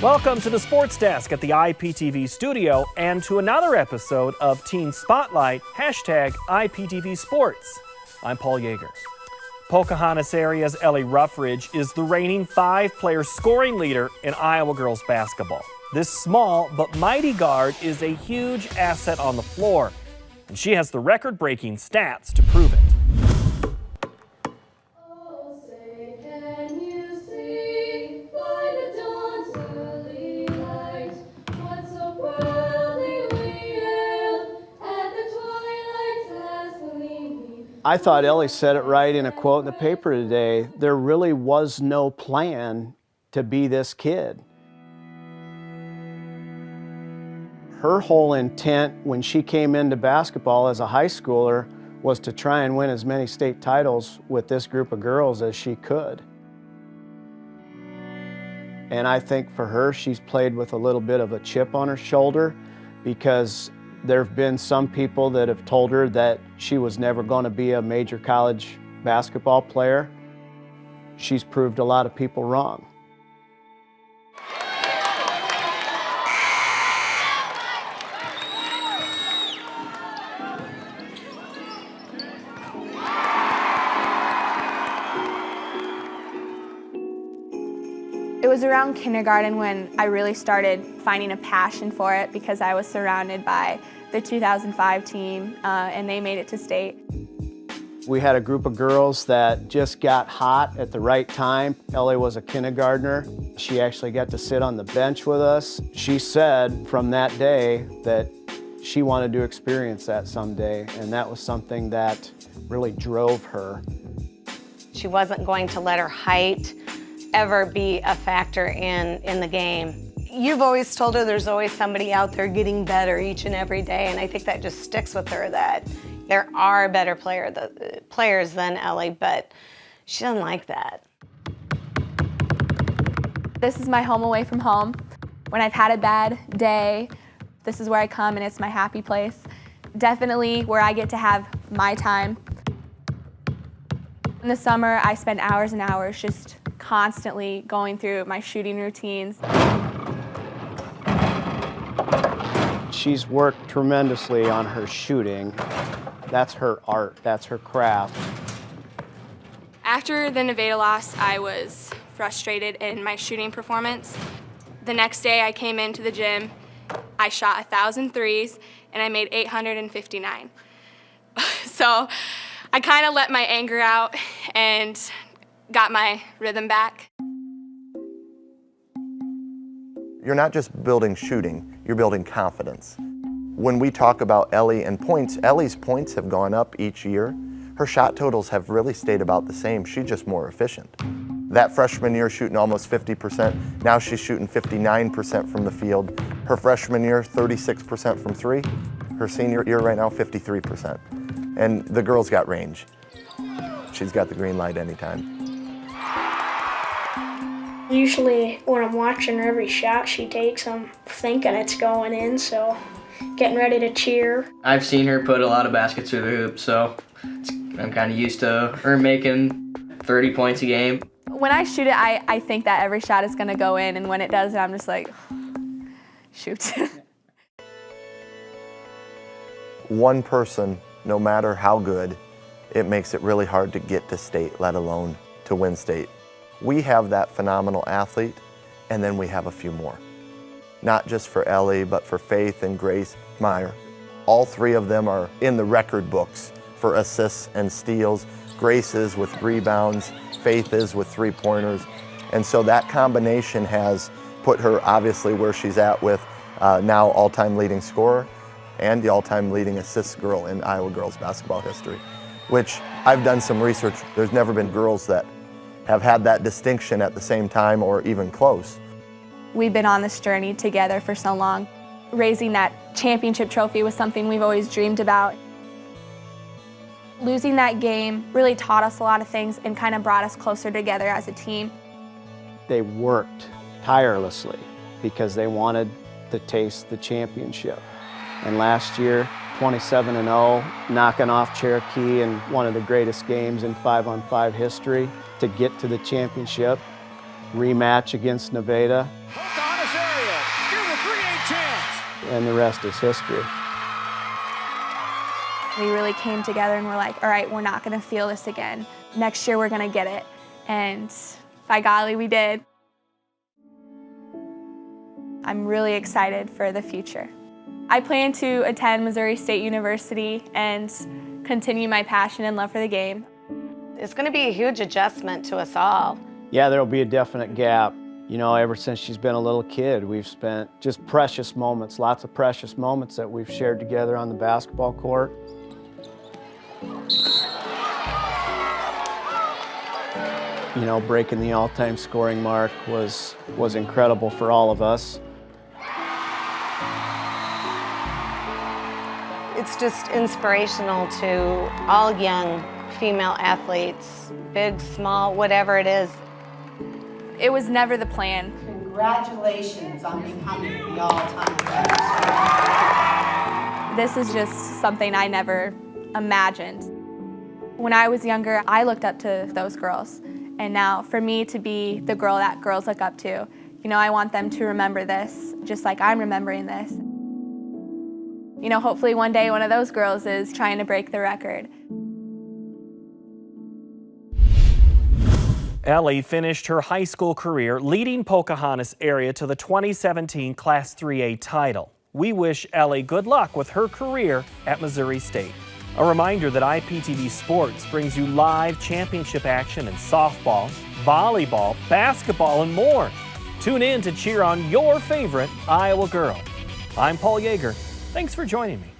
Welcome to the Sports Desk at the IPTV studio and to another episode of Teen Spotlight, #IPTV Sports. I'm Paul Yeager. Pocahontas area's Ellie Ruffridge is the reigning 5-player scoring leader in Iowa girls basketball. This small but mighty guard is a huge asset on the floor, and she has the record-breaking stats to prove it. I thought Ellie said it right in a quote in the paper today. There really was no plan to be this kid. Her whole intent when she came into basketball as a high schooler was to try and win as many state titles with this group of girls as she could. And I think for her, she's played with a little bit of a chip on her shoulder because there have been some people that have told her that she was never going to be a major college basketball player. She's proved a lot of people wrong. It was around kindergarten when I really started finding a passion for it because I was surrounded by the 2005 team and they made it to state. We had a group of girls that just got hot at the right time. Ellie was a kindergartner. She actually got to sit on the bench with us. She said from that day that she wanted to experience that someday, and that was something that really drove her. She wasn't going to let her height ever be a factor in the game. You've always told her there's always somebody out there getting better each and every day, and I think that just sticks with her, that there are better players than Ellie, but she doesn't like that. This is my home away from home. When I've had a bad day, this is where I come and it's my happy place. Definitely where I get to have my time. In the summer, I spend hours and hours just constantly going through my shooting routines. She's worked tremendously on her shooting. That's her art, that's her craft. After the Nevada loss, I was frustrated in my shooting performance. The next day I came into the gym, I shot 1,000 threes, and I made 859. So I kind of let my anger out and got my rhythm back. You're not just building shooting, you're building confidence. When we talk about Ellie and points, Ellie's points have gone up each year. Her shot totals have really stayed about the same. She's just more efficient. That freshman year shooting almost 50%, now she's shooting 59% from the field. Her freshman year, 36% from three. Her senior year right now, 53%. And the girl's got range. She's got the green light anytime. Usually when I'm watching her every shot she takes, I'm thinking it's going in, so getting ready to cheer. I've seen her put a lot of baskets through the hoop, so I'm kind of used to her making 30 points a game. When I shoot it, I think that every shot is going to go in, and when it doesn't, I'm just like, shoot. One person, no matter how good, it makes it really hard to get to state, let alone to win state. We have that phenomenal athlete, and then we have a few more. Not just for Ellie, but for Faith and Grace Meyer. All three of them are in the record books for assists and steals. Grace is with rebounds, Faith is with three-pointers. And so that combination has put her obviously where she's at with now all-time leading scorer and the all-time leading assist girl in Iowa girls basketball history, which I've done some research. There's never been girls that have had that distinction at the same time or even close. We've been on this journey together for so long. Raising that championship trophy was something we've always dreamed about. Losing that game really taught us a lot of things and kind of brought us closer together as a team. They worked tirelessly because they wanted to taste the championship. And last year, 27-0, knocking off Cherokee in one of the greatest games in 5-on-5 history to get to the championship, rematch against Nevada. Pocahontas and the rest is history. We really came together and we're like, all right, we're not gonna feel this again. Next year we're gonna get it. And by golly, we did. I'm really excited for the future. I plan to attend Missouri State University and continue my passion and love for the game. It's going to be a huge adjustment to us all. Yeah, there'll be a definite gap. You know, ever since she's been a little kid, we've spent just precious moments, lots of precious moments that we've shared together on the basketball court. You know, breaking the all-time scoring mark was incredible for all of us. It's just inspirational to all young female athletes, big, small, whatever it is. It was never the plan. Congratulations on becoming the all-time best. This is just something I never imagined. When I was younger, I looked up to those girls. And now for me to be the girl that girls look up to, you know, I want them to remember this just like I'm remembering this. You know, hopefully one day one of those girls is trying to break the record. Ellie finished her high school career leading Pocahontas area to the 2017 Class 3A title. We wish Ellie good luck with her career at Missouri State. A reminder that IPTV Sports brings you live championship action in softball, volleyball, basketball, and more. Tune in to cheer on your favorite Iowa girl. I'm Paul Yeager. Thanks for joining me.